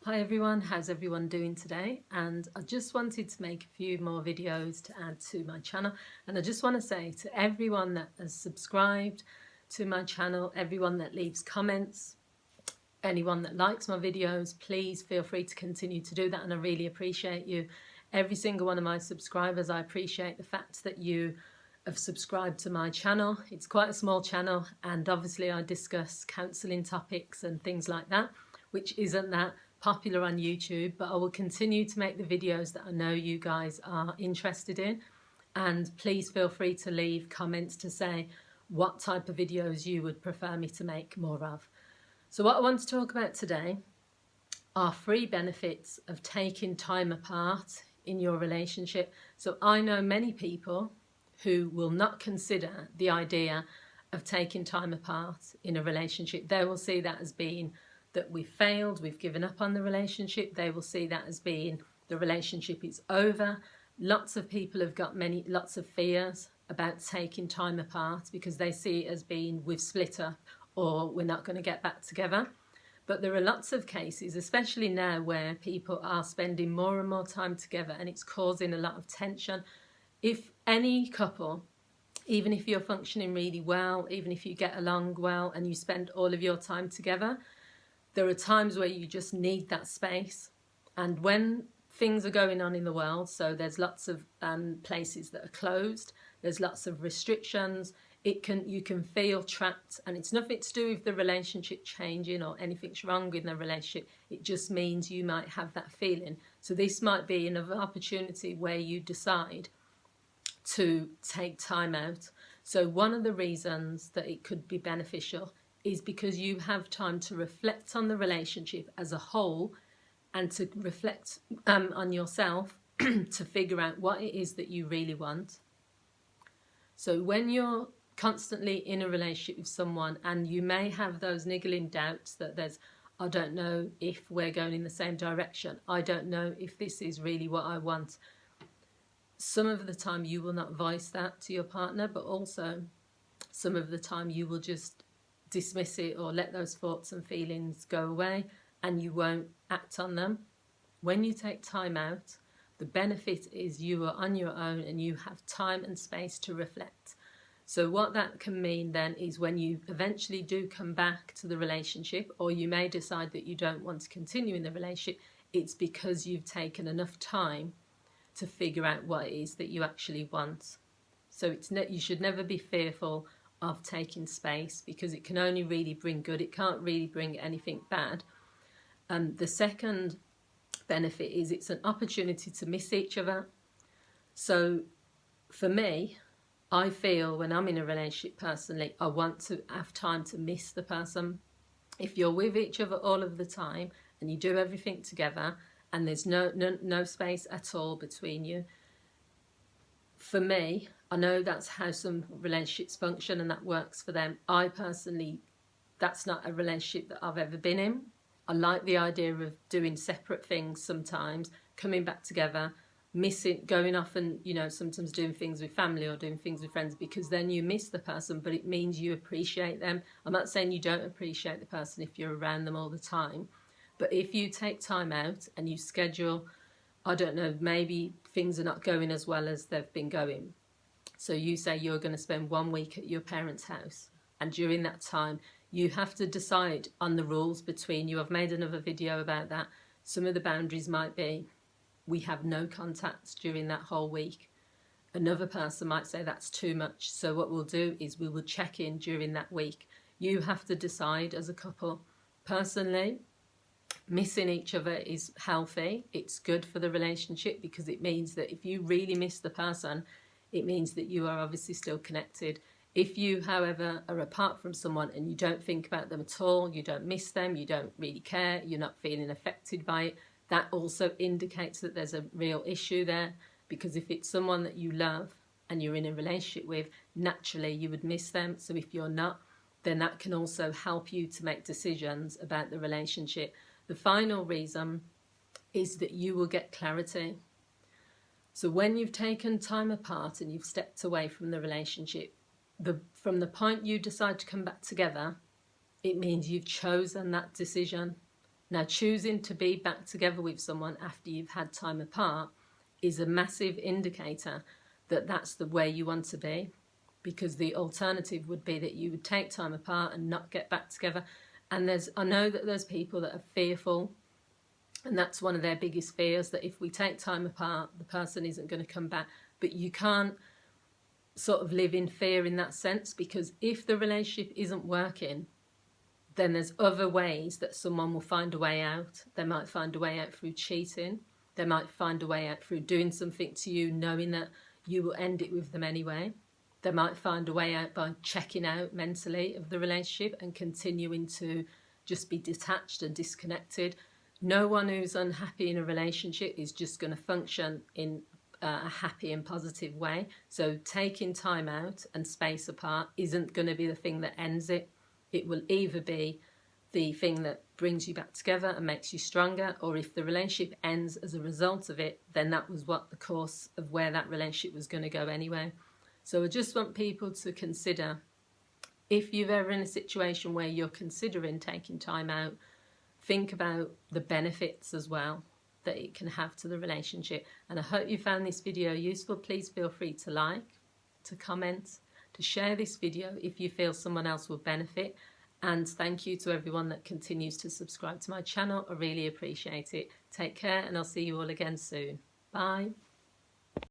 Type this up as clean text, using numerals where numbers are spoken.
Hi everyone, how's everyone doing today? And I just wanted to make a few more videos to add to my channel. And I just want to say to everyone that has subscribed to my channel, everyone that leaves comments, anyone that likes my videos, please feel free to continue to do that, and I really appreciate you. Every single one of my subscribers, I appreciate the fact that you have subscribed to my channel. It's quite a small channel, and obviously I discuss counselling topics and things like that, which isn't that popular on YouTube, but I will continue to make the videos that I know you guys are interested in. And please feel free to leave comments to say what type of videos you would prefer me to make more of. So what I want to talk about today are 3 benefits of taking time apart in your relationship. So I know many people who will not consider the idea of taking time apart in a relationship. They will see that as being that we've failed, we've given up on the relationship. They will see that as being the relationship is over. Lots of people have got lots of fears about taking time apart because they see it as being we've split up or we're not going to get back together. But there are lots of cases, especially now, where people are spending more and more time together and it's causing a lot of tension. If any couple, even if you're functioning really well, even if you get along well and you spend all of your time together, there are times where you just need that space. And when things are going on in the world, so there's lots of places that are closed, there's lots of restrictions, you can feel trapped, and it's nothing to do with the relationship changing or anything's wrong in the relationship. It just means you might have that feeling. So this might be another opportunity where you decide to take time out. So one of the reasons that it could be beneficial is because you have time to reflect on the relationship as a whole and to reflect on yourself to figure out what it is that you really want. So when you're constantly in a relationship with someone and you may have those niggling doubts that I don't know if we're going in the same direction, I don't know if this is really what I want. Some of the time you will not voice that to your partner, but also some of the time you will just dismiss it or let those thoughts and feelings go away and you won't act on them. When you take time out, the benefit is you are on your own and you have time and space to reflect. So what that can mean then is when you eventually do come back to the relationship, or you may decide that you don't want to continue in the relationship, it's because you've taken enough time to figure out what it is that you actually want. So you should never be fearful of taking space, because it can only really bring good. It can't really bring anything bad. The second benefit is it's an opportunity to miss each other. So for me, I feel when I'm in a relationship personally, I want to have time to miss the person. If you're with each other all of the time and you do everything together and there's no space at all between you, for me, I know that's how some relationships function and that works for them. I personally, that's not a relationship that I've ever been in. I like the idea of doing separate things sometimes, coming back together, going off and, sometimes doing things with family or doing things with friends, because then you miss the person, but it means you appreciate them. I'm not saying you don't appreciate the person if you're around them all the time, but if you take time out and you schedule, I don't know, maybe things are not going as well as they've been going. So you say you're going to spend 1 week at your parents' house, and during that time you have to decide on the rules between you. I've made another video about that. Some of the boundaries might be we have no contacts during that whole week. Another person might say that's too much. So what we'll do is we will check in during that week. You have to decide as a couple. Personally, missing each other is healthy. It's good for the relationship, because it means that if you really miss the person, it means that you are obviously still connected. If you, however, are apart from someone and you don't think about them at all, you don't miss them, you don't really care, you're not feeling affected by it, that also indicates that there's a real issue there. Because if it's someone that you love and you're in a relationship with, naturally you would miss them. So if you're not, then that can also help you to make decisions about the relationship. The final reason is that you will get clarity. So when you've taken time apart and you've stepped away from the relationship, from the point you decide to come back together, it means you've chosen that decision. Now, choosing to be back together with someone after you've had time apart is a massive indicator that that's the way you want to be, because the alternative would be that you would take time apart and not get back together. And I know that there's people that are fearful, and that's one of their biggest fears, that if we take time apart, the person isn't going to come back. But you can't sort of live in fear in that sense, because if the relationship isn't working, then there's other ways that someone will find a way out. They might find a way out through cheating. They might find a way out through doing something to you, knowing that you will end it with them anyway. They might find a way out by checking out mentally of the relationship and continuing to just be detached and disconnected. No one who's unhappy in a relationship is just going to function in a happy and positive way. So taking time out and space apart isn't going to be the thing that ends it. It will either be the thing that brings you back together and makes you stronger, or if the relationship ends as a result of it, then that was what the course of where that relationship was going to go anyway. So I just want people to consider, if you're ever in a situation where you're considering taking time out, think about the benefits as well that it can have to the relationship. And I hope you found this video useful. Please feel free to like, to comment, to share this video if you feel someone else will benefit. And thank you to everyone that continues to subscribe to my channel. I really appreciate it. Take care, and I'll see you all again soon. Bye.